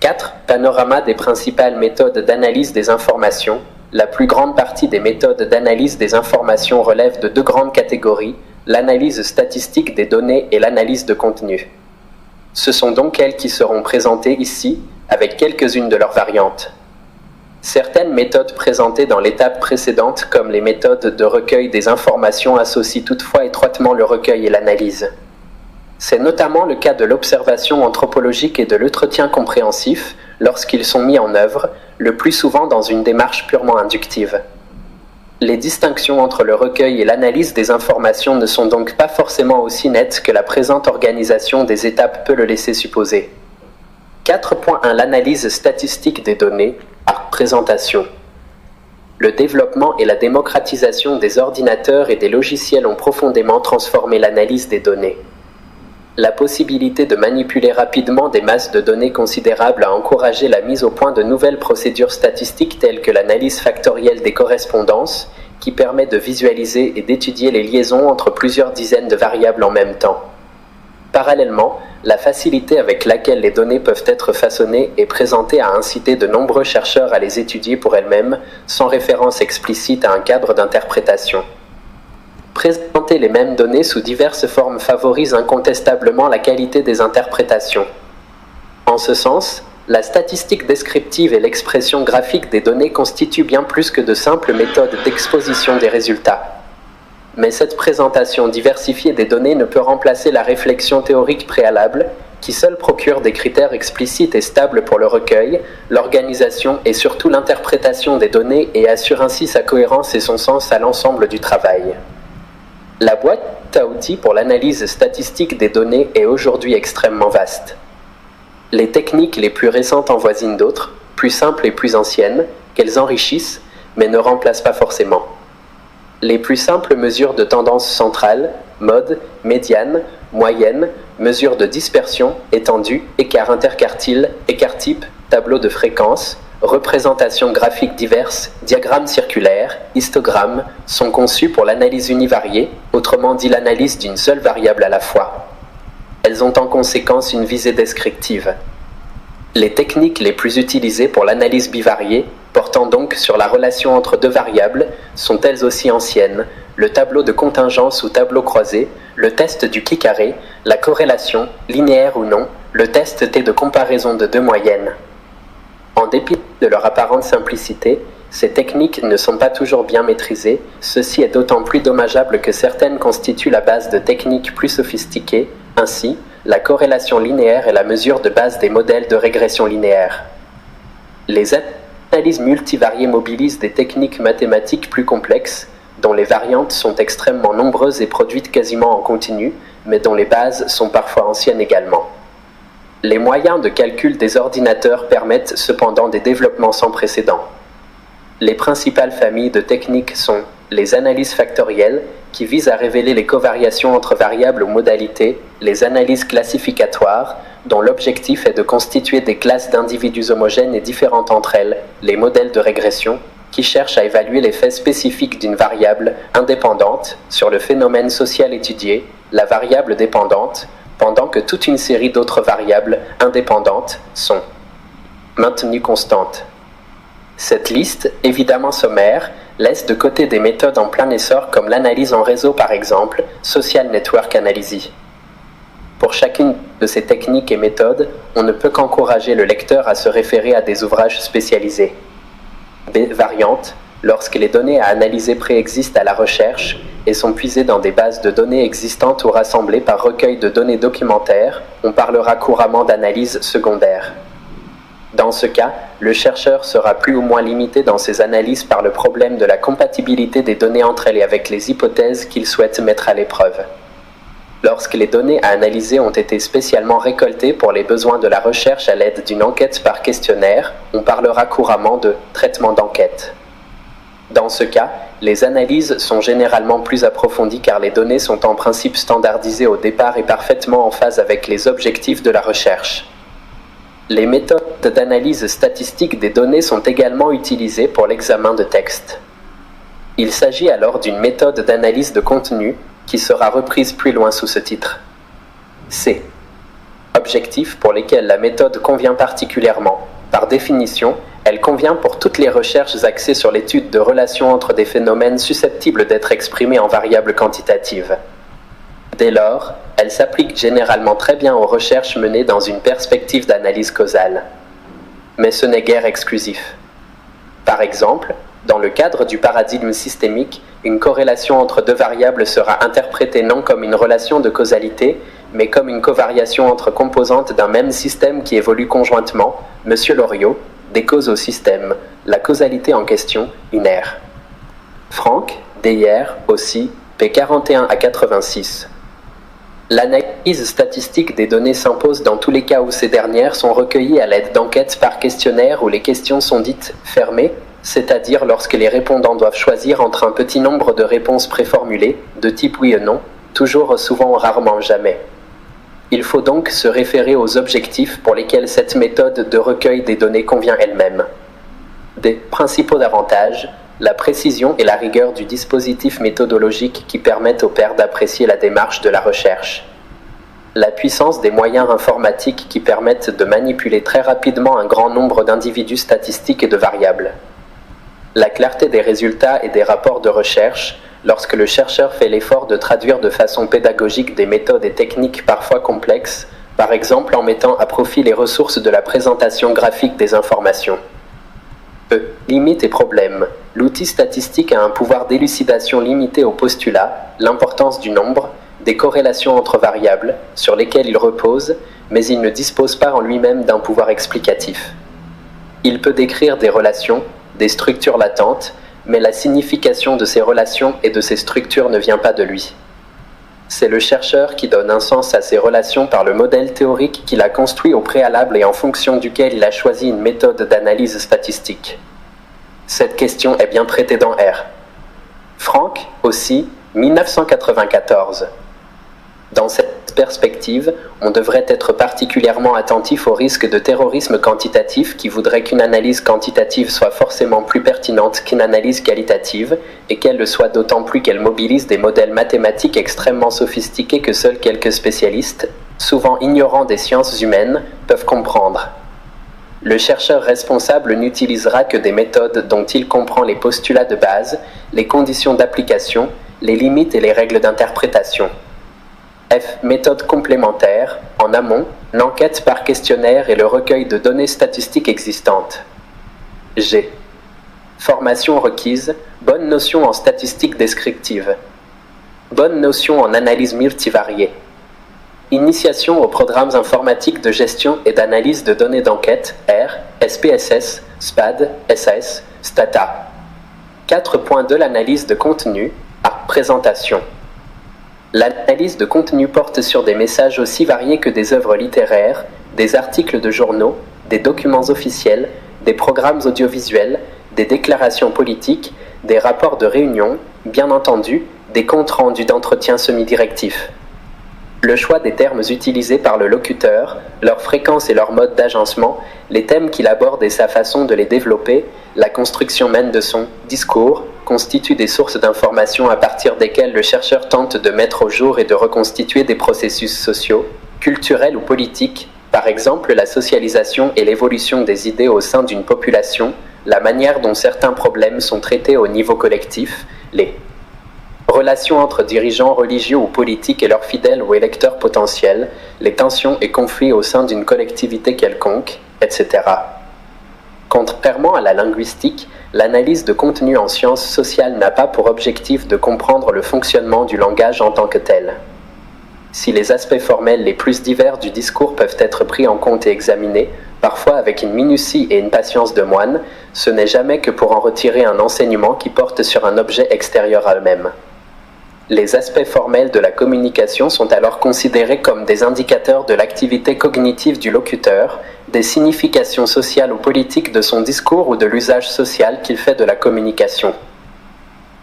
4. Panorama des principales méthodes d'analyse des informations. La plus grande partie des méthodes d'analyse des informations relèvent de deux grandes catégories, l'analyse statistique des données et l'analyse de contenu. Ce sont donc elles qui seront présentées ici, avec quelques-unes de leurs variantes. Certaines méthodes présentées dans l'étape précédente, comme les méthodes de recueil des informations, associent toutefois étroitement le recueil et l'analyse. C'est notamment le cas de l'observation anthropologique et de l'entretien compréhensif, lorsqu'ils sont mis en œuvre, le plus souvent dans une démarche purement inductive. Les distinctions entre le recueil et l'analyse des informations ne sont donc pas forcément aussi nettes que la présente organisation des étapes peut le laisser supposer. 4.1 L'analyse statistique des données. Présentation. Le développement et la démocratisation des ordinateurs et des logiciels ont profondément transformé l'analyse des données. La possibilité de manipuler rapidement des masses de données considérables a encouragé la mise au point de nouvelles procédures statistiques telles que l'analyse factorielle des correspondances, qui permet de visualiser et d'étudier les liaisons entre plusieurs dizaines de variables en même temps. Parallèlement, la facilité avec laquelle les données peuvent être façonnées et présentées a incité de nombreux chercheurs à les étudier pour elles-mêmes, sans référence explicite à un cadre d'interprétation. Présenter les mêmes données sous diverses formes favorise incontestablement la qualité des interprétations. En ce sens, la statistique descriptive et l'expression graphique des données constituent bien plus que de simples méthodes d'exposition des résultats. Mais cette présentation diversifiée des données ne peut remplacer la réflexion théorique préalable, qui seule procure des critères explicites et stables pour le recueil, l'organisation et surtout l'interprétation des données et assure ainsi sa cohérence et son sens à l'ensemble du travail. La boîte à outils pour l'analyse statistique des données est aujourd'hui extrêmement vaste. Les techniques les plus récentes en voisinent d'autres, plus simples et plus anciennes, qu'elles enrichissent, mais ne remplacent pas forcément. Les plus simples mesures de tendance centrale, mode, médiane, moyenne, mesures de dispersion, étendue, écart interquartile, écart-type, tableau de fréquence, représentations graphiques diverses, diagrammes circulaires, histogrammes, sont conçues pour l'analyse univariée, autrement dit l'analyse d'une seule variable à la fois. Elles ont en conséquence une visée descriptive. Les techniques les plus utilisées pour l'analyse bivariée, portant donc sur la relation entre deux variables, sont elles aussi anciennes, le tableau de contingence ou tableau croisé, le test du qui-carré, la corrélation, linéaire ou non, le test T de comparaison de deux moyennes. En dépit de leur apparente simplicité, ces techniques ne sont pas toujours bien maîtrisées, ceci est d'autant plus dommageable que certaines constituent la base de techniques plus sophistiquées, ainsi, la corrélation linéaire est la mesure de base des modèles de régression linéaire. Les analyses multivariées mobilisent des techniques mathématiques plus complexes, dont les variantes sont extrêmement nombreuses et produites quasiment en continu, mais dont les bases sont parfois anciennes également. Les moyens de calcul des ordinateurs permettent cependant des développements sans précédent. Les principales familles de techniques sont les analyses factorielles, qui visent à révéler les covariations entre variables ou modalités, les analyses classificatoires, dont l'objectif est de constituer des classes d'individus homogènes et différentes entre elles, les modèles de régression, qui cherchent à évaluer l'effet spécifique d'une variable indépendante sur le phénomène social étudié, la variable dépendante, pendant que toute une série d'autres variables indépendantes sont maintenues constantes. Cette liste, évidemment sommaire, laisse de côté des méthodes en plein essor comme l'analyse en réseau par exemple, Social Network Analysis. Pour chacune de ces techniques et méthodes, on ne peut qu'encourager le lecteur à se référer à des ouvrages spécialisés. Variantes, lorsque les données à analyser préexistent à la recherche et sont puisées dans des bases de données existantes ou rassemblées par recueil de données documentaires, on parlera couramment d'analyse secondaire. Dans ce cas, le chercheur sera plus ou moins limité dans ses analyses par le problème de la compatibilité des données entre elles et avec les hypothèses qu'il souhaite mettre à l'épreuve. Lorsque les données à analyser ont été spécialement récoltées pour les besoins de la recherche à l'aide d'une enquête par questionnaire, on parlera couramment de traitement d'enquête. Dans ce cas, les analyses sont généralement plus approfondies car les données sont en principe standardisées au départ et parfaitement en phase avec les objectifs de la recherche. Les méthodes d'analyse statistique des données sont également utilisées pour l'examen de texte. Il s'agit alors d'une méthode d'analyse de contenu qui sera reprise plus loin sous ce titre. C. objectifs pour lesquels la méthode convient particulièrement. Par définition, elle convient pour toutes les recherches axées sur l'étude de relations entre des phénomènes susceptibles d'être exprimés en variables quantitatives. Dès lors, elle s'applique généralement très bien aux recherches menées dans une perspective d'analyse causale. Mais ce n'est guère exclusif. Par exemple, dans le cadre du paradigme systémique, une corrélation entre deux variables sera interprétée non comme une relation de causalité, mais comme une covariation entre composantes d'un même système qui évolue conjointement, Monsieur Loriot, des causes au système, la causalité en question, inerre. Franck, DIR, aussi, p. 41 à 86. L'analyse statistique des données s'impose dans tous les cas où ces dernières sont recueillies à l'aide d'enquêtes par questionnaire où les questions sont dites « fermées », c'est-à-dire lorsque les répondants doivent choisir entre un petit nombre de réponses préformulées, de type oui et non, toujours, souvent, rarement, jamais. Il faut donc se référer aux objectifs pour lesquels cette méthode de recueil des données convient elle-même. Des principaux avantages, la précision et la rigueur du dispositif méthodologique qui permettent aux pairs d'apprécier la démarche de la recherche. La puissance des moyens informatiques qui permettent de manipuler très rapidement un grand nombre d'individus statistiques et de variables. La clarté des résultats et des rapports de recherche, lorsque le chercheur fait l'effort de traduire de façon pédagogique des méthodes et techniques parfois complexes, par exemple en mettant à profit les ressources de la présentation graphique des informations. Limites et problèmes. L'outil statistique a un pouvoir d'élucidation limité au postulat, l'importance du nombre, des corrélations entre variables, sur lesquelles il repose, mais il ne dispose pas en lui-même d'un pouvoir explicatif. Il peut décrire des relations, des structures latentes, mais la signification de ces relations et de ces structures ne vient pas de lui. C'est le chercheur qui donne un sens à ces relations par le modèle théorique qu'il a construit au préalable et en fonction duquel il a choisi une méthode d'analyse statistique. Cette question est bien traitée dans R. Franck, aussi, 1994. Dans cette perspective, on devrait être particulièrement attentif au risque de terrorisme quantitatif qui voudrait qu'une analyse quantitative soit forcément plus pertinente qu'une analyse qualitative, et qu'elle le soit d'autant plus qu'elle mobilise des modèles mathématiques extrêmement sophistiqués que seuls quelques spécialistes, souvent ignorants des sciences humaines, peuvent comprendre. Le chercheur responsable n'utilisera que des méthodes dont il comprend les postulats de base, les conditions d'application, les limites et les règles d'interprétation. F. Méthode complémentaire. En amont, l'enquête par questionnaire et le recueil de données statistiques existantes. G. Formation requise. Bonne notion en statistique descriptive. Bonne notion en analyse multivariée. Initiation aux programmes informatiques de gestion et d'analyse de données d'enquête, R, SPSS, SPAD, SAS, STATA. 4.2 L'analyse de contenu. A. Présentation. L'analyse de contenu porte sur des messages aussi variés que des œuvres littéraires, des articles de journaux, des documents officiels, des programmes audiovisuels, des déclarations politiques, des rapports de réunion, bien entendu, des comptes rendus d'entretien semi-directifs. Le choix des termes utilisés par le locuteur, leur fréquence et leur mode d'agencement, les thèmes qu'il aborde et sa façon de les développer, la construction même de son discours, constituent des sources d'informations à partir desquelles le chercheur tente de mettre au jour et de reconstituer des processus sociaux, culturels ou politiques, par exemple la socialisation et l'évolution des idées au sein d'une population, la manière dont certains problèmes sont traités au niveau collectif, les relations entre dirigeants religieux ou politiques et leurs fidèles ou électeurs potentiels, les tensions et conflits au sein d'une collectivité quelconque, etc. Contrairement à la linguistique, l'analyse de contenu en sciences sociales n'a pas pour objectif de comprendre le fonctionnement du langage en tant que tel. Si les aspects formels les plus divers du discours peuvent être pris en compte et examinés, parfois avec une minutie et une patience de moine, ce n'est jamais que pour en retirer un enseignement qui porte sur un objet extérieur à eux-mêmes. Les aspects formels de la communication sont alors considérés comme des indicateurs de l'activité cognitive du locuteur, des significations sociales ou politiques de son discours ou de l'usage social qu'il fait de la communication.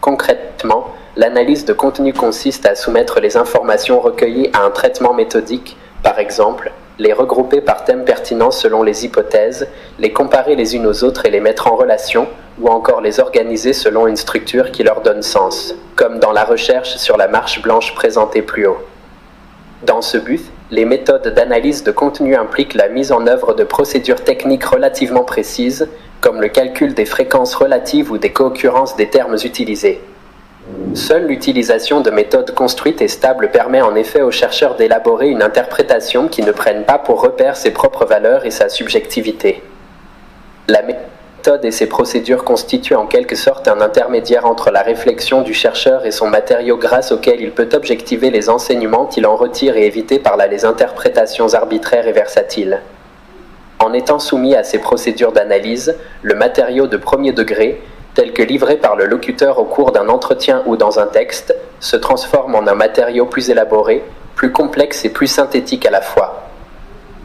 Concrètement, l'analyse de contenu consiste à soumettre les informations recueillies à un traitement méthodique, par exemple, les regrouper par thèmes pertinents selon les hypothèses, les comparer les unes aux autres et les mettre en relation, ou encore les organiser selon une structure qui leur donne sens, comme dans la recherche sur la marche blanche présentée plus haut. Dans ce but, les méthodes d'analyse de contenu impliquent la mise en œuvre de procédures techniques relativement précises, comme le calcul des fréquences relatives ou des co-occurrences des termes utilisés. Seule l'utilisation de méthodes construites et stables permet en effet aux chercheurs d'élaborer une interprétation qui ne prenne pas pour repère ses propres valeurs et sa subjectivité. La méthode et ses procédures constituent en quelque sorte un intermédiaire entre la réflexion du chercheur et son matériau grâce auquel il peut objectiver les enseignements qu'il en retire et éviter par là les interprétations arbitraires et versatiles. En étant soumis à ces procédures d'analyse, le matériau de premier degré, tel que livré par le locuteur au cours d'un entretien ou dans un texte, se transforme en un matériau plus élaboré, plus complexe et plus synthétique à la fois.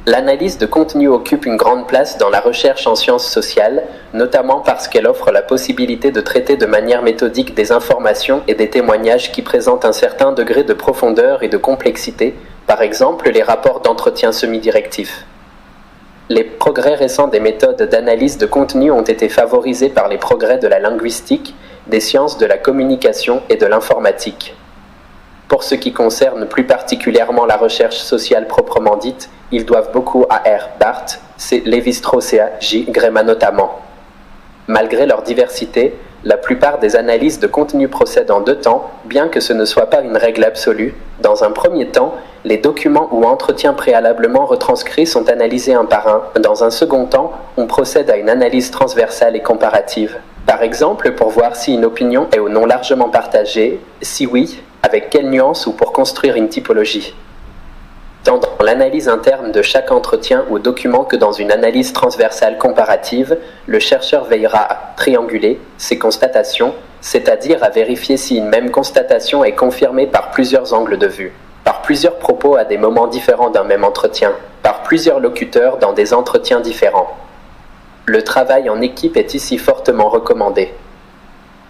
L'analyse de contenu occupe une grande place dans la recherche en sciences sociales, notamment parce qu'elle offre la possibilité de traiter de manière méthodique des informations et des témoignages qui présentent un certain degré de profondeur et de complexité, par exemple les rapports d'entretien semi-directifs. Les progrès récents des méthodes d'analyse de contenu ont été favorisés par les progrès de la linguistique, des sciences de la communication et de l'informatique. Pour ce qui concerne plus particulièrement la recherche sociale proprement dite, ils doivent beaucoup à R. Barth, C. Lévi-Strauss et A. J. Greiman notamment. Malgré leur diversité, la plupart des analyses de contenu procèdent en deux temps, bien que ce ne soit pas une règle absolue. Dans un premier temps, les documents ou entretiens préalablement retranscrits sont analysés un par un. Dans un second temps, on procède à une analyse transversale et comparative. Par exemple, pour voir si une opinion est ou non largement partagée, si oui, avec quelle nuance ou pour construire une typologie. Tant dans l'analyse interne de chaque entretien ou document que dans une analyse transversale comparative, le chercheur veillera à trianguler ces constatations, c'est-à-dire à vérifier si une même constatation est confirmée par plusieurs angles de vue, par plusieurs propos à des moments différents d'un même entretien, par plusieurs locuteurs dans des entretiens différents. Le travail en équipe est ici fortement recommandé.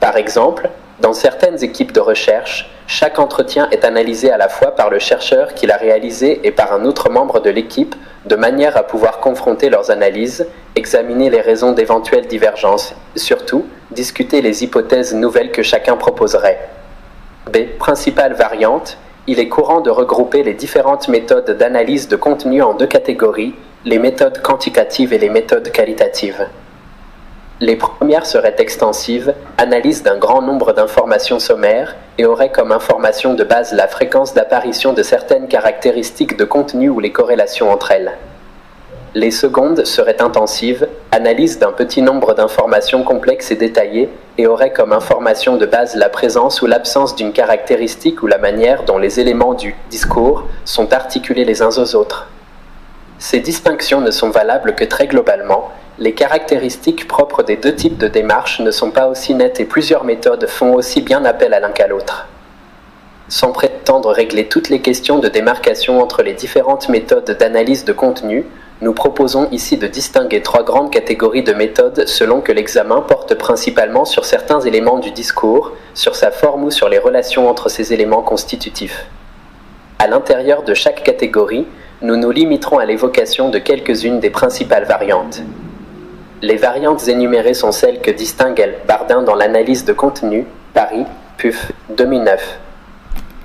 Par exemple, dans certaines équipes de recherche, chaque entretien est analysé à la fois par le chercheur qui l'a réalisé et par un autre membre de l'équipe, de manière à pouvoir confronter leurs analyses, examiner les raisons d'éventuelles divergences, et surtout, discuter les hypothèses nouvelles que chacun proposerait. B. Principale variante, il est courant de regrouper les différentes méthodes d'analyse de contenu en deux catégories, les méthodes quantitatives et les méthodes qualitatives. Les premières seraient extensives, analyse d'un grand nombre d'informations sommaires, et auraient comme information de base la fréquence d'apparition de certaines caractéristiques de contenu ou les corrélations entre elles. Les secondes seraient intensives, analyse d'un petit nombre d'informations complexes et détaillées, et auraient comme information de base la présence ou l'absence d'une caractéristique ou la manière dont les éléments du discours sont articulés les uns aux autres. Ces distinctions ne sont valables que très globalement. Les caractéristiques propres des deux types de démarches ne sont pas aussi nettes et plusieurs méthodes font aussi bien appel à l'un qu'à l'autre. Sans prétendre régler toutes les questions de démarcation entre les différentes méthodes d'analyse de contenu, nous proposons ici de distinguer trois grandes catégories de méthodes selon que l'examen porte principalement sur certains éléments du discours, sur sa forme ou sur les relations entre ces éléments constitutifs. À l'intérieur de chaque catégorie, nous nous limiterons à l'évocation de quelques-unes des principales variantes. Les variantes énumérées sont celles que distingue Bardin dans l'analyse de contenu, Paris, PUF, 2009.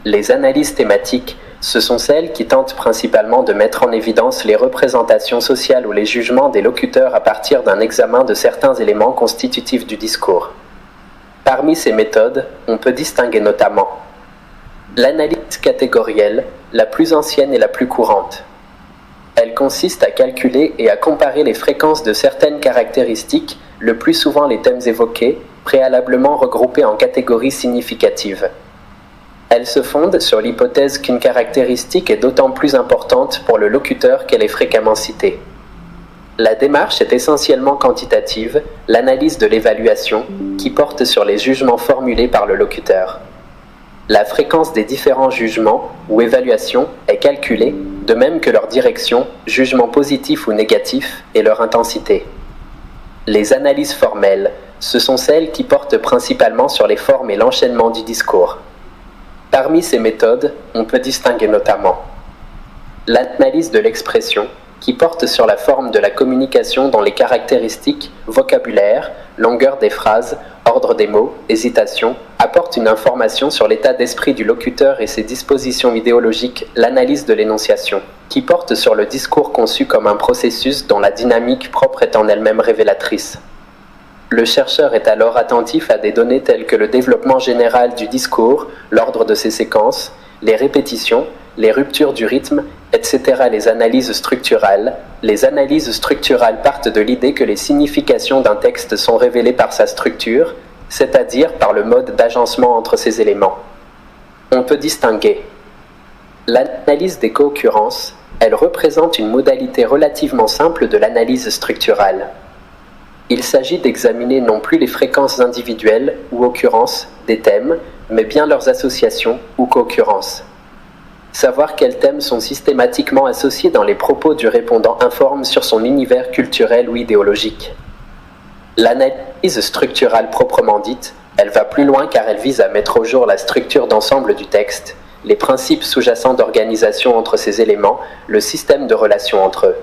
Les analyses thématiques, ce sont celles qui tentent principalement de mettre en évidence les représentations sociales ou les jugements des locuteurs à partir d'un examen de certains éléments constitutifs du discours. Parmi ces méthodes, on peut distinguer notamment l'analyse catégorielle, la plus ancienne et la plus courante. Elle consiste à calculer et à comparer les fréquences de certaines caractéristiques, le plus souvent les thèmes évoqués, préalablement regroupés en catégories significatives. Elle se fonde sur l'hypothèse qu'une caractéristique est d'autant plus importante pour le locuteur qu'elle est fréquemment citée. La démarche est essentiellement quantitative, l'analyse de l'évaluation, qui porte sur les jugements formulés par le locuteur. La fréquence des différents jugements ou évaluations est calculée, de même que leur direction, jugement positif ou négatif, et leur intensité. Les analyses formelles, ce sont celles qui portent principalement sur les formes et l'enchaînement du discours. Parmi ces méthodes, on peut distinguer notamment l'analyse de l'expression, qui porte sur la forme de la communication dont les caractéristiques, vocabulaire, longueur des phrases, ordre des mots, hésitation, apportent une information sur l'état d'esprit du locuteur et ses dispositions idéologiques, l'analyse de l'énonciation. qui porte sur le discours conçu comme un processus dont la dynamique propre est en elle-même révélatrice. Le chercheur est alors attentif à des données telles que le développement général du discours, l'ordre de ses séquences, les répétitions, les ruptures du rythme, etc. Les analyses structurales partent de l'idée que les significations d'un texte sont révélées par sa structure, c'est-à-dire par le mode d'agencement entre ses éléments. On peut distinguer l'analyse des co-occurrences. Elle représente une modalité relativement simple de l'analyse structurale. Il s'agit d'examiner non plus les fréquences individuelles ou occurrences des thèmes, mais bien leurs associations ou co-occurrences. Savoir quels thèmes sont systématiquement associés dans les propos du répondant informe sur son univers culturel ou idéologique. L'analyse structurale proprement dite, elle va plus loin car elle vise à mettre au jour la structure d'ensemble du texte, les principes sous-jacents d'organisation entre ces éléments, le système de relations entre eux.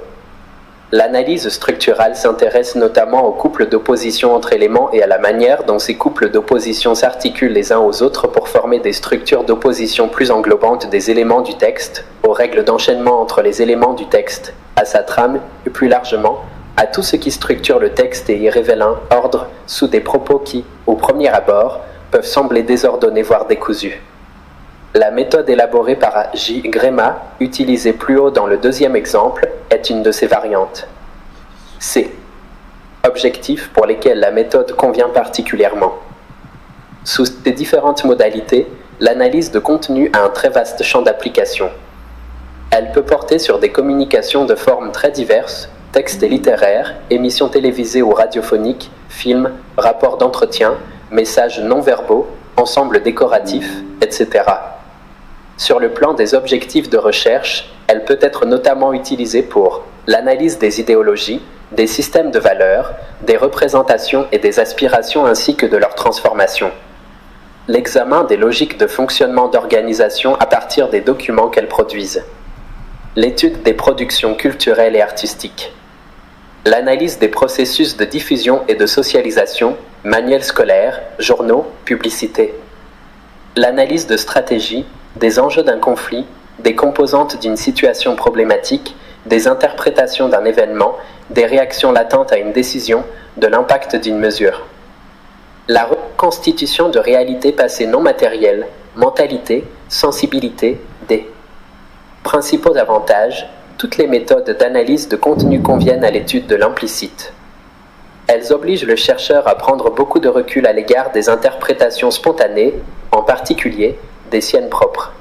L'analyse structurale s'intéresse notamment aux couples d'opposition entre éléments et à la manière dont ces couples d'opposition s'articulent les uns aux autres pour former des structures d'opposition plus englobantes des éléments du texte, aux règles d'enchaînement entre les éléments du texte, à sa trame et plus largement, à tout ce qui structure le texte et y révèle un ordre sous des propos qui, au premier abord, peuvent sembler désordonnés voire décousus. La méthode élaborée par J. Gréma, utilisée plus haut dans le deuxième exemple, est une de ces variantes. C. Objectifs pour lesquels la méthode convient particulièrement. Sous ces différentes modalités, l'analyse de contenu a un très vaste champ d'application. Elle peut porter sur des communications de formes très diverses, textes et littéraires, émissions télévisées ou radiophoniques, films, rapports d'entretien, messages non-verbaux, ensembles décoratifs, etc. Sur le plan des objectifs de recherche, elle peut être notamment utilisée pour l'analyse des idéologies, des systèmes de valeurs, des représentations et des aspirations ainsi que de leur transformation. L'examen des logiques de fonctionnement d'organisation à partir des documents qu'elles produisent. L'étude des productions culturelles et artistiques. L'analyse des processus de diffusion et de socialisation, manuels scolaires, journaux, publicités. L'analyse de stratégie, des enjeux d'un conflit, des composantes d'une situation problématique, des interprétations d'un événement, des réactions latentes à une décision, de l'impact d'une mesure. La reconstitution de réalités passées non matérielles, mentalité, sensibilité, des principaux avantages, toutes les méthodes d'analyse de contenu conviennent à l'étude de l'implicite. Elles obligent le chercheur à prendre beaucoup de recul à l'égard des interprétations spontanées, en particulier des siennes propres.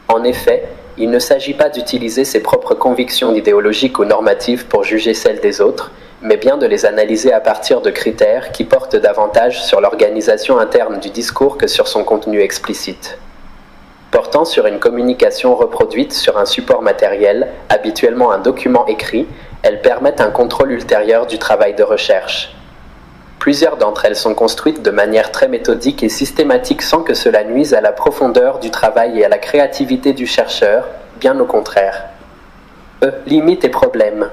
En effet, il ne s'agit pas d'utiliser ses propres convictions idéologiques ou normatives pour juger celles des autres, mais bien de les analyser à partir de critères qui portent davantage sur l'organisation interne du discours que sur son contenu explicite. Portant sur une communication reproduite sur un support matériel, habituellement un document écrit, elles permettent un contrôle ultérieur du travail de recherche. Plusieurs d'entre elles sont construites de manière très méthodique et systématique sans que cela nuise à la profondeur du travail et à la créativité du chercheur, bien au contraire. Limites et problèmes.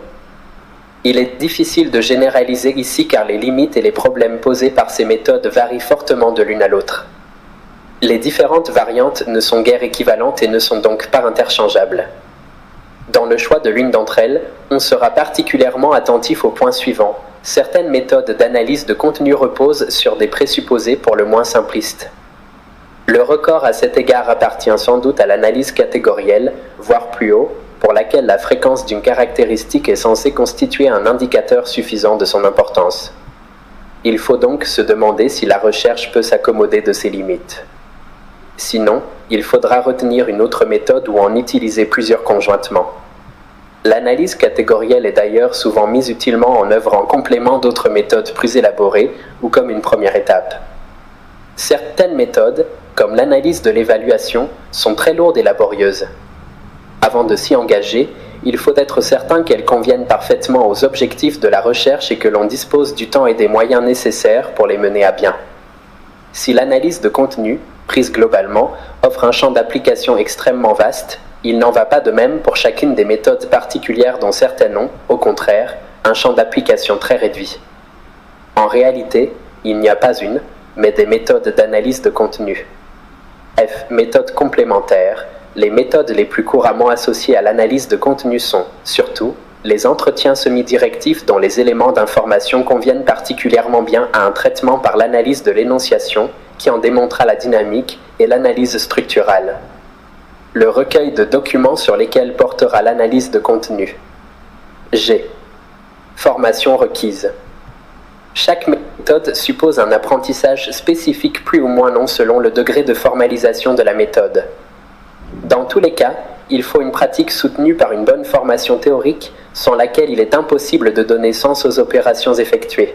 Il est difficile de généraliser ici car les limites et les problèmes posés par ces méthodes varient fortement de l'une à l'autre. Les différentes variantes ne sont guère équivalentes et ne sont donc pas interchangeables. Dans le choix de l'une d'entre elles, on sera particulièrement attentif au point suivant. Certaines méthodes d'analyse de contenu reposent sur des présupposés pour le moins simplistes. Le record à cet égard appartient sans doute à l'analyse catégorielle, voire plus haut, pour laquelle la fréquence d'une caractéristique est censée constituer un indicateur suffisant de son importance. Il faut donc se demander si la recherche peut s'accommoder de ces limites. Sinon, il faudra retenir une autre méthode ou en utiliser plusieurs conjointement. L'analyse catégorielle est d'ailleurs souvent mise utilement en œuvre en complément d'autres méthodes plus élaborées ou comme une première étape. Certaines méthodes, comme l'analyse de l'évaluation, sont très lourdes et laborieuses. Avant de s'y engager, il faut être certain qu'elles conviennent parfaitement aux objectifs de la recherche et que l'on dispose du temps et des moyens nécessaires pour les mener à bien. Si l'analyse de contenu, prise globalement, offre un champ d'application extrêmement vaste, il n'en va pas de même pour chacune des méthodes particulières dont certaines ont, au contraire, un champ d'application très réduit. En réalité, il n'y a pas une, mais des méthodes d'analyse de contenu. Méthode complémentaire. les méthodes les plus couramment associées à l'analyse de contenu sont, surtout, les entretiens semi-directifs dont les éléments d'information conviennent particulièrement bien à un traitement par l'analyse de l'énonciation, qui en démontrera la dynamique, et l'analyse structurale. Le recueil de documents sur lesquels portera l'analyse de contenu. G. Formation requise. Chaque méthode suppose un apprentissage spécifique plus ou moins long selon le degré de formalisation de la méthode. Dans tous les cas, il faut une pratique soutenue par une bonne formation théorique, sans laquelle il est impossible de donner sens aux opérations effectuées.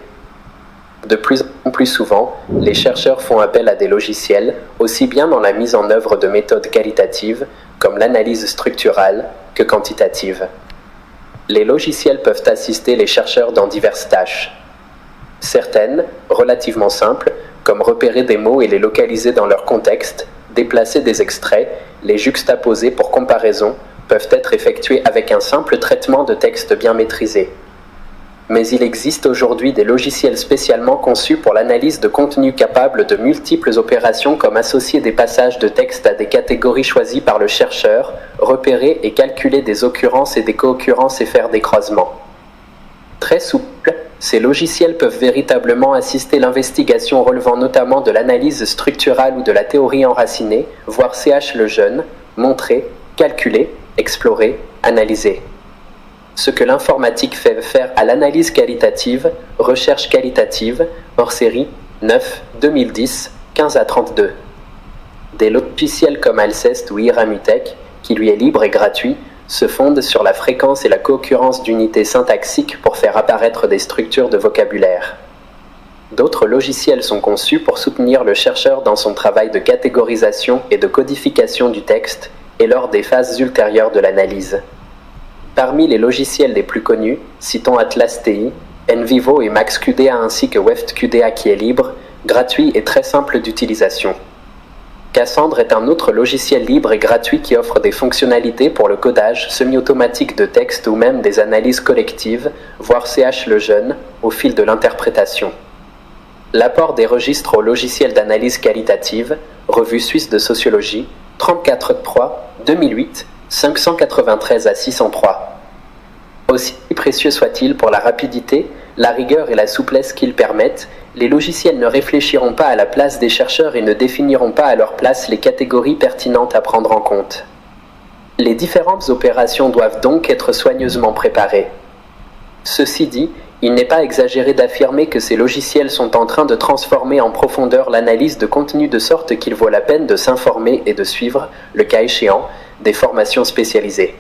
De plus en plus souvent, les chercheurs font appel à des logiciels, aussi bien dans la mise en œuvre de méthodes qualitatives, comme l'analyse structurale, que quantitative. Les logiciels peuvent assister les chercheurs dans diverses tâches. Certaines, relativement simples, comme repérer des mots et les localiser dans leur contexte, déplacer des extraits, les juxtaposer pour comparaison, peuvent être effectuées avec un simple traitement de texte bien maîtrisé. Mais il existe aujourd'hui des logiciels spécialement conçus pour l'analyse de contenu capables de multiples opérations comme associer des passages de texte à des catégories choisies par le chercheur, repérer et calculer des occurrences et des co-occurrences et faire des croisements. Très souples, ces logiciels peuvent véritablement assister l'investigation relevant notamment de l'analyse structurale ou de la théorie enracinée, voire CH Lejeune, montrer, calculer, explorer, analyser. Ce que l'informatique fait faire à l'analyse qualitative, recherche qualitative, hors série, 9, 2010, 15 à 32. Des logiciels comme Alceste ou Iramutech, qui lui est libre et gratuit, se fondent sur la fréquence et la co-occurrence d'unités syntaxiques pour faire apparaître des structures de vocabulaire. D'autres logiciels sont conçus pour soutenir le chercheur dans son travail de catégorisation et de codification du texte et lors des phases ultérieures de l'analyse. Parmi les logiciels les plus connus, citons Atlas TI, NVivo et MaxQDA ainsi que WeftQDA qui est libre, gratuit et très simple d'utilisation. Cassandre est un autre logiciel libre et gratuit qui offre des fonctionnalités pour le codage semi-automatique de texte ou même des analyses collectives, voire CH Lejeune, au fil de l'interprétation. L'apport des registres au logiciel d'analyse qualitative, Revue suisse de sociologie, 34.3, 2008, 593 à 603. Aussi précieux soit-il pour la rapidité, la rigueur et la souplesse qu'ils permettent, les logiciels ne réfléchiront pas à la place des chercheurs et ne définiront pas à leur place les catégories pertinentes à prendre en compte. Les différentes opérations doivent donc être soigneusement préparées. Ceci dit, il n'est pas exagéré d'affirmer que ces logiciels sont en train de transformer en profondeur l'analyse de contenu de sorte qu'il vaut la peine de s'informer et de suivre, le cas échéant, des formations spécialisées.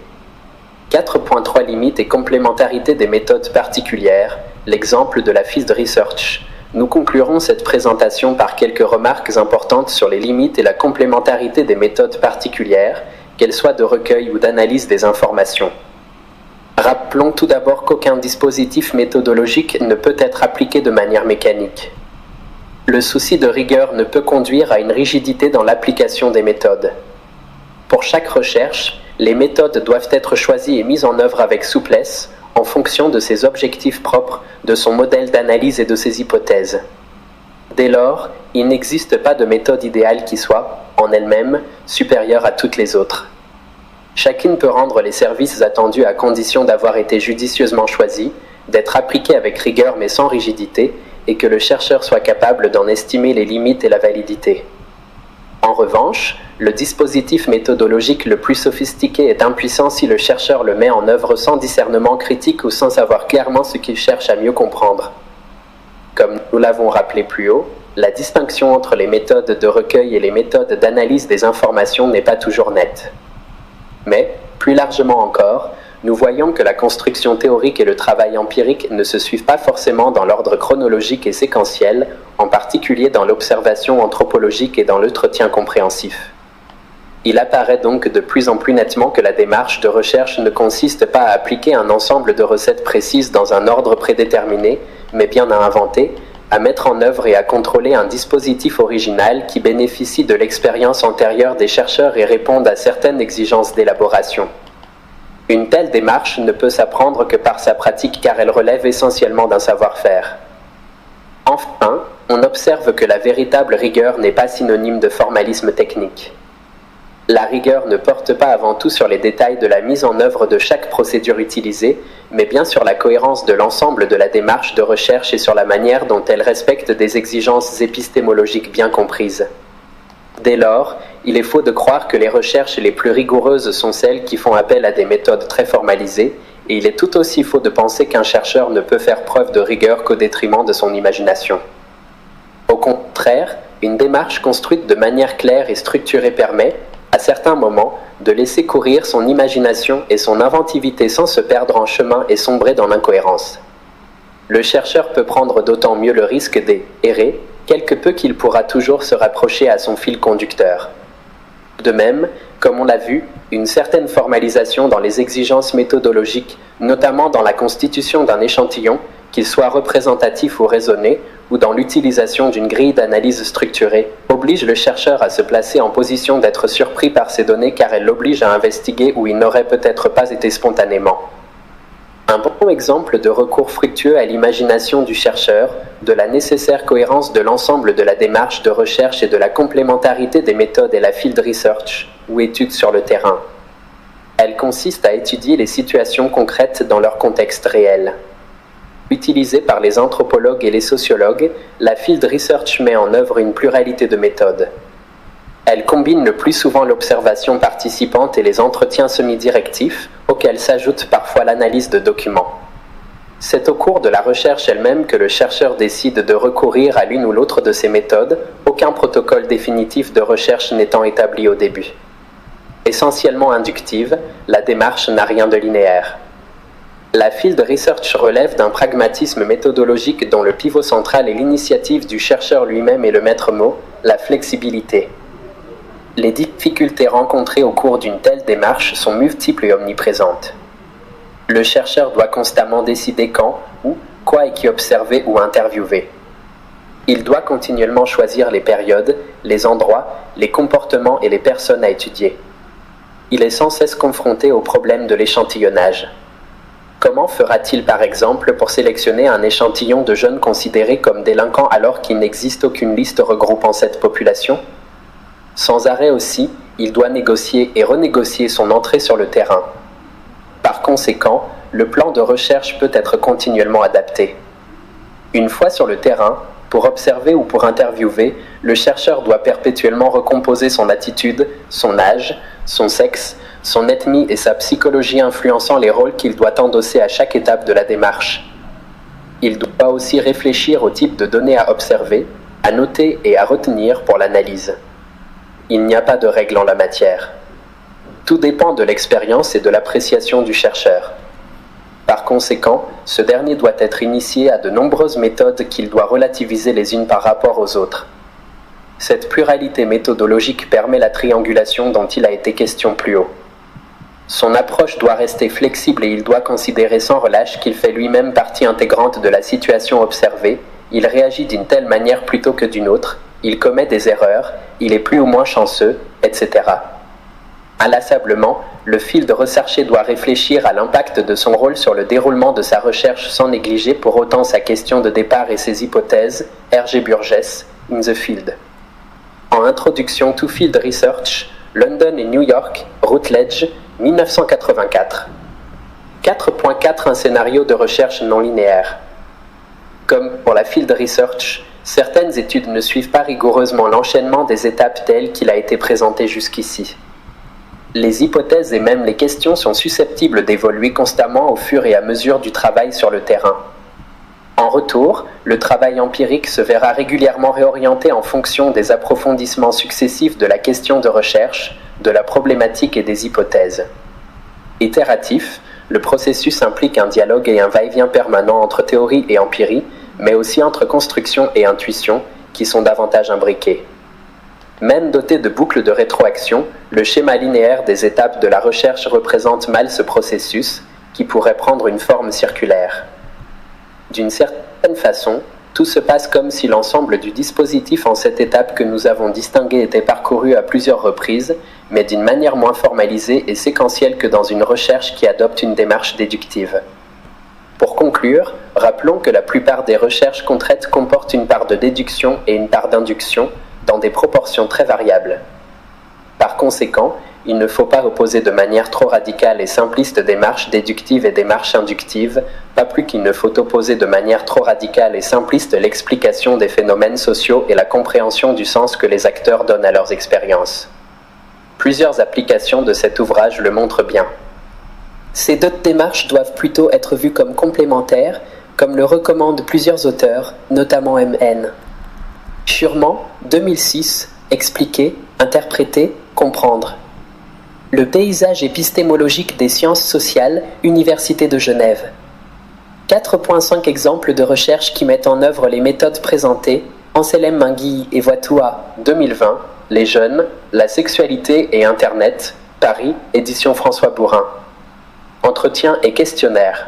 4.3 Limites et complémentarité des méthodes particulières, l'exemple de la Field Research. Nous conclurons cette présentation par quelques remarques importantes sur les limites et la complémentarité des méthodes particulières, qu'elles soient de recueil ou d'analyse des informations. Rappelons tout d'abord qu'aucun dispositif méthodologique ne peut être appliqué de manière mécanique. Le souci de rigueur ne peut conduire à une rigidité dans l'application des méthodes. Pour chaque recherche, les méthodes doivent être choisies et mises en œuvre avec souplesse, en fonction de ses objectifs propres, de son modèle d'analyse et de ses hypothèses. Dès lors, il n'existe pas de méthode idéale qui soit, en elle-même, supérieure à toutes les autres. Chacune peut rendre les services attendus à condition d'avoir été judicieusement choisie, d'être appliquée avec rigueur mais sans rigidité, et que le chercheur soit capable d'en estimer les limites et la validité. En revanche, le dispositif méthodologique le plus sophistiqué est impuissant si le chercheur le met en œuvre sans discernement critique ou sans savoir clairement ce qu'il cherche à mieux comprendre. Comme nous l'avons rappelé plus haut, la distinction entre les méthodes de recueil et les méthodes d'analyse des informations n'est pas toujours nette. Mais, plus largement encore, nous voyons que la construction théorique et le travail empirique ne se suivent pas forcément dans l'ordre chronologique et séquentiel, en particulier dans l'observation anthropologique et dans l'entretien compréhensif. Il apparaît donc de plus en plus nettement que la démarche de recherche ne consiste pas à appliquer un ensemble de recettes précises dans un ordre prédéterminé, mais bien à inventer, à mettre en œuvre et à contrôler un dispositif original qui bénéficie de l'expérience antérieure des chercheurs et réponde à certaines exigences d'élaboration. Une telle démarche ne peut s'apprendre que par sa pratique car elle relève essentiellement d'un savoir-faire. Enfin, on observe que la véritable rigueur n'est pas synonyme de formalisme technique. La rigueur ne porte pas avant tout sur les détails de la mise en œuvre de chaque procédure utilisée, mais bien sur la cohérence de l'ensemble de la démarche de recherche et sur la manière dont elle respecte des exigences épistémologiques bien comprises. Dès lors, il est faux de croire que les recherches les plus rigoureuses sont celles qui font appel à des méthodes très formalisées, et il est tout aussi faux de penser qu'un chercheur ne peut faire preuve de rigueur qu'au détriment de son imagination. Au contraire, une démarche construite de manière claire et structurée permet, à certains moments, de laisser courir son imagination et son inventivité sans se perdre en chemin et sombrer dans l'incohérence. Le chercheur peut prendre d'autant mieux le risque d'errer, quelque peu qu'il pourra toujours se rapprocher à son fil conducteur. De même, comme on l'a vu, une certaine formalisation dans les exigences méthodologiques, notamment dans la constitution d'un échantillon, qu'il soit représentatif ou raisonné, ou dans l'utilisation d'une grille d'analyse structurée, oblige le chercheur à se placer en position d'être surpris par ces données car elle l'oblige à investiguer où il n'aurait peut-être pas été spontanément. Un bon exemple de recours fructueux à l'imagination du chercheur, de la nécessaire cohérence de l'ensemble de la démarche de recherche et de la complémentarité des méthodes est la field research, ou étude sur le terrain. Elle consiste à étudier les situations concrètes dans leur contexte réel. Utilisée par les anthropologues et les sociologues, la field research met en œuvre une pluralité de méthodes. Elle combine le plus souvent l'observation participante et les entretiens semi-directifs, auxquels s'ajoute parfois l'analyse de documents. C'est au cours de la recherche elle-même que le chercheur décide de recourir à l'une ou l'autre de ces méthodes, aucun protocole définitif de recherche n'étant établi au début. Essentiellement inductive, la démarche n'a rien de linéaire. La field research relève d'un pragmatisme méthodologique dont le pivot central est l'initiative du chercheur lui-même et le maître mot, la flexibilité. Les difficultés rencontrées au cours d'une telle démarche sont multiples et omniprésentes. Le chercheur doit constamment décider quand, où, quoi et qui observer ou interviewer. Il doit continuellement choisir les périodes, les endroits, les comportements et les personnes à étudier. Il est sans cesse confronté au problème de l'échantillonnage. Comment fera-t-il par exemple pour sélectionner un échantillon de jeunes considérés comme délinquants alors qu'il n'existe aucune liste regroupant cette population ? Sans arrêt aussi, il doit négocier et renégocier son entrée sur le terrain. Par conséquent, le plan de recherche peut être continuellement adapté. Une fois sur le terrain, pour observer ou pour interviewer, le chercheur doit perpétuellement recomposer son attitude, son âge, son sexe, son ethnie et sa psychologie influençant les rôles qu'il doit endosser à chaque étape de la démarche. Il doit aussi réfléchir au type de données à observer, à noter et à retenir pour l'analyse. Il n'y a pas de règle en la matière. Tout dépend de l'expérience et de l'appréciation du chercheur. Par conséquent, ce dernier doit être initié à de nombreuses méthodes qu'il doit relativiser les unes par rapport aux autres. Cette pluralité méthodologique permet la triangulation dont il a été question plus haut. Son approche doit rester flexible et il doit considérer sans relâche qu'il fait lui-même partie intégrante de la situation observée, il réagit d'une telle manière plutôt que d'une autre, il commet des erreurs, il est plus ou moins chanceux, etc. Inlassablement, le field recherché doit réfléchir à l'impact de son rôle sur le déroulement de sa recherche sans négliger pour autant sa question de départ et ses hypothèses, R.G. Burgess, In the Field. En introduction to Field Research, London et New York, Routledge, 1984. 4.4 Un scénario de recherche non linéaire. Comme pour la Field Research, certaines études ne suivent pas rigoureusement l'enchaînement des étapes telles qu'il a été présenté jusqu'ici. Les hypothèses et même les questions sont susceptibles d'évoluer constamment au fur et à mesure du travail sur le terrain. En retour, le travail empirique se verra régulièrement réorienté en fonction des approfondissements successifs de la question de recherche, de la problématique et des hypothèses. Itératif, le processus implique un dialogue et un va-et-vient permanent entre théorie et empirie, mais aussi entre construction et intuition, qui sont davantage imbriqués. Même doté de boucles de rétroaction, le schéma linéaire des étapes de la recherche représente mal ce processus, qui pourrait prendre une forme circulaire. D'une certaine façon, tout se passe comme si l'ensemble du dispositif en cette étape que nous avons distinguée était parcouru à plusieurs reprises, mais d'une manière moins formalisée et séquentielle que dans une recherche qui adopte une démarche déductive. Pour conclure, rappelons que la plupart des recherches qu'on traite comportent une part de déduction et une part d'induction, dans des proportions très variables. Par conséquent, il ne faut pas opposer de manière trop radicale et simpliste démarche déductive et démarche inductive, pas plus qu'il ne faut opposer de manière trop radicale et simpliste l'explication des phénomènes sociaux et la compréhension du sens que les acteurs donnent à leurs expériences. Plusieurs applications de cet ouvrage le montrent bien. Ces deux démarches doivent plutôt être vues comme complémentaires, comme le recommandent plusieurs auteurs, notamment M.N. Schurman, 2006, expliquer, interpréter, comprendre. Le paysage épistémologique des sciences sociales, Université de Genève. 4.5 exemples de recherche qui mettent en œuvre les méthodes présentées, Anselm Menguy et Voitoua, 2020, Les jeunes, la sexualité et Internet, Paris, édition François Bourin. Entretien et questionnaire.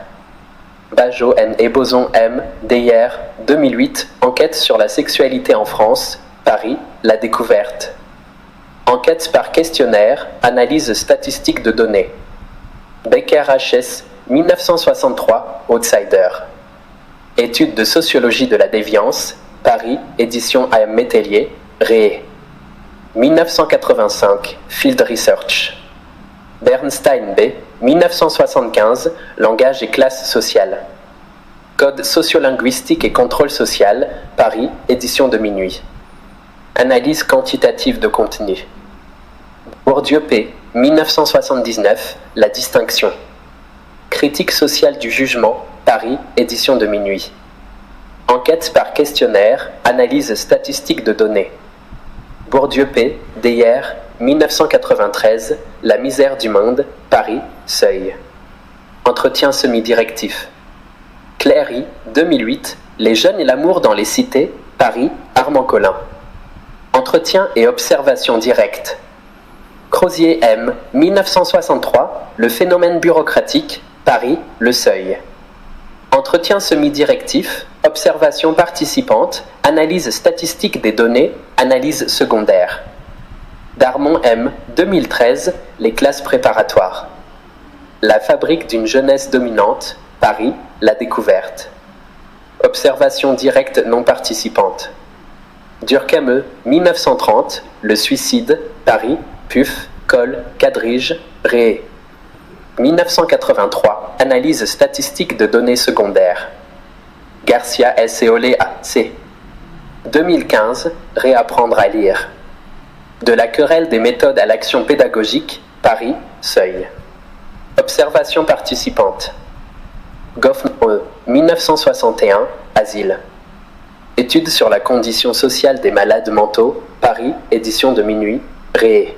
Bajot N. et Boson M. Deyer, 2008, enquête sur la sexualité en France, Paris, La Découverte. Enquête par questionnaire, analyse statistique de données. Becker H.S., 1963, Outsider. Étude de sociologie de la déviance, Paris, édition A.M. Métellier, Ré. 1985, Field Research. Bernstein B., 1975, Langage et classe sociale. Code sociolinguistique et contrôle social, Paris, édition de Minuit. Analyse quantitative de contenu. Bourdieu P., 1979, La distinction. Critique sociale du jugement, Paris, édition de Minuit. Enquête par questionnaire, analyse statistique de données. Bourdieu P., Deyer, 1993, La misère du monde, Paris, Seuil. Entretien semi-directif. Cléry, 2008, Les jeunes et l'amour dans les cités, Paris, Armand Collin. Entretien et observation directe. Crozier M., 1963, Le phénomène bureaucratique, Paris, Le Seuil. Entretien semi-directif, observation participante, analyse statistique des données, analyse secondaire. Darmon M., 2013, Les classes préparatoires. La fabrique d'une jeunesse dominante, Paris, La Découverte. Observation directe non participante. Durkheim, 1930, Le suicide, Paris, Puff, Col, Quadrige, Ré. 1983, Analyse statistique de données secondaires. Garcia S. et Olea C. 2015, Réapprendre à lire. De la querelle des méthodes à l'action pédagogique, Paris, Seuil. Observation participante. Goffman, 1961, Asile. Étude sur la condition sociale des malades mentaux, Paris, édition de Minuit, Ré.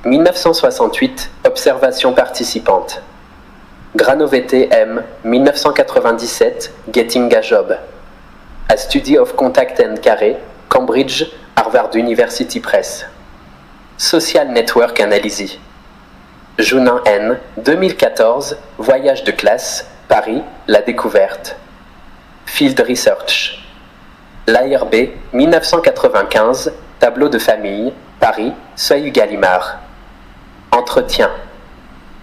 1968, Observation participante. Granovetti M., 1997, Getting a Job. A Study of Contact and Care, Cambridge, Harvard University Press. Social Network Analysis. Jounin N., 2014, Voyage de classe, Paris, La Découverte. Field Research. L'ARB, 1995, Tableau de famille, Paris, Seuil-Gallimard. Entretien.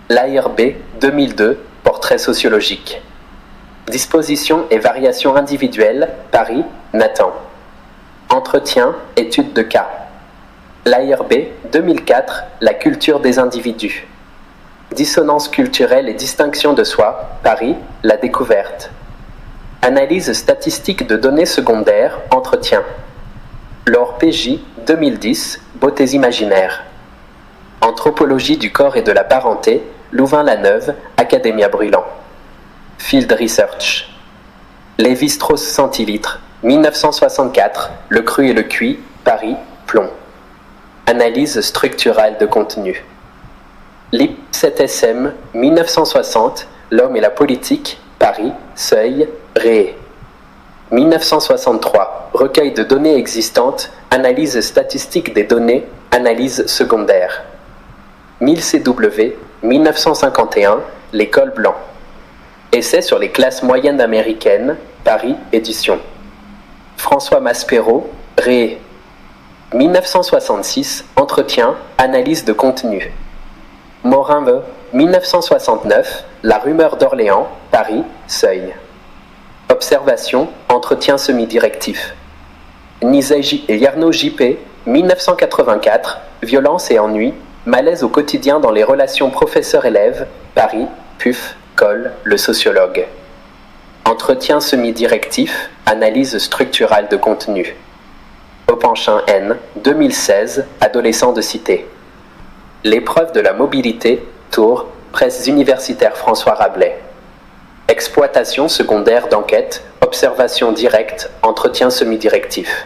L'ARB, 2002, Portrait sociologique. Disposition et variation individuelle, Paris, Nathan. Entretien, étude de cas. L'ARB, 2004, La culture des individus. Dissonance culturelle et distinction de soi, Paris, La Découverte. Analyse statistique de données secondaires, entretien. Laure PJ, 2010, Beautés imaginaires. Anthropologie du corps et de la parenté, Louvain-la-Neuve, Académia Brûlant. Field Research. Lévi-Strauss centilitres, 1964, Le cru et le cuit, Paris, Plomb. Analyse structurale de contenu. LIP 7SM, 1960, L'homme et la politique, Paris, Seuil, Ré. 1963, Recueil de données existantes, analyse statistique des données, analyse secondaire. 1000 CW, 1951, L'école blanc. Essai sur les classes moyennes américaines, Paris, édition. François Maspero, Ré. 1966, Entretien, analyse de contenu. Morin-Ve, 1969, La rumeur d'Orléans, Paris, Seuil. Observation, entretien semi-directif. Nizey et Yarno JP, 1984, Violence et ennui, malaise au quotidien dans les relations professeur-élève, Paris, PUF, Col, le sociologue. Entretien semi-directif, analyse structurale de contenu. Openchin N, 2016, adolescent de cité. L'épreuve de la mobilité, Tours, presse universitaire François Rabelais. Exploitation secondaire d'enquête, observation directe, entretien semi-directif.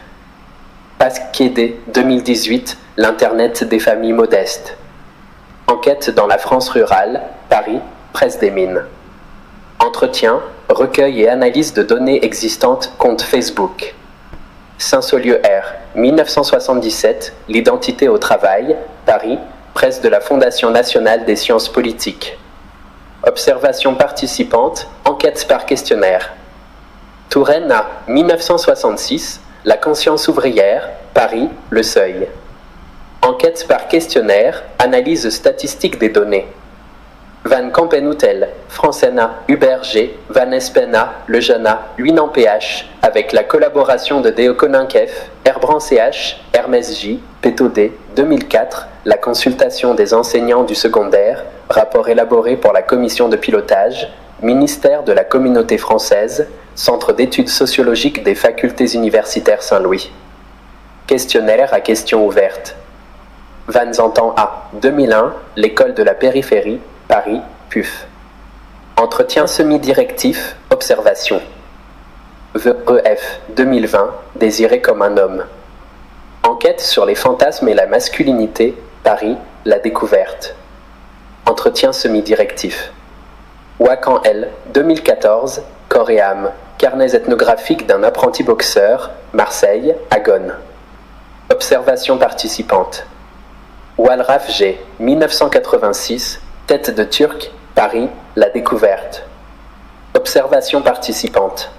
Pasquedé, 2018, l'Internet des familles modestes. Enquête dans la France rurale, Paris, presse des mines. Entretien, recueil et analyse de données existantes, compte Facebook. Saint-Saulieu R, 1977, l'identité au travail, Paris, presse de la Fondation nationale des sciences politiques. Observation participante, enquête par questionnaire. Touraine A, 1966, la conscience ouvrière, Paris, Le Seuil. Enquête par questionnaire, analyse statistique des données. Van Campenhoutel, Francena, Hubert G, Van Espena, Lejeuna, Luinan PH, avec la collaboration de Deo Coninckef, Herbran CH, Hermès J, Pétodé, 2004, la consultation des enseignants du secondaire, rapport élaboré pour la commission de pilotage, ministère de la Communauté française, Centre d'études sociologiques des facultés universitaires Saint-Louis. Questionnaire à questions ouvertes. Van Zanten A, 2001, l'école de la périphérie, Paris, PUF. Entretien semi-directif, observation. VEF, 2020, désiré comme un homme. Enquête sur les fantasmes et la masculinité, Paris, la découverte. Entretien semi-directif. Wakan L, 2014, corps et âme, carnets ethnographiques d'un apprenti boxeur, Marseille, Agone. Observation participante. Walraf G, 1986, tête de Turc, Paris, la découverte. Observation participante.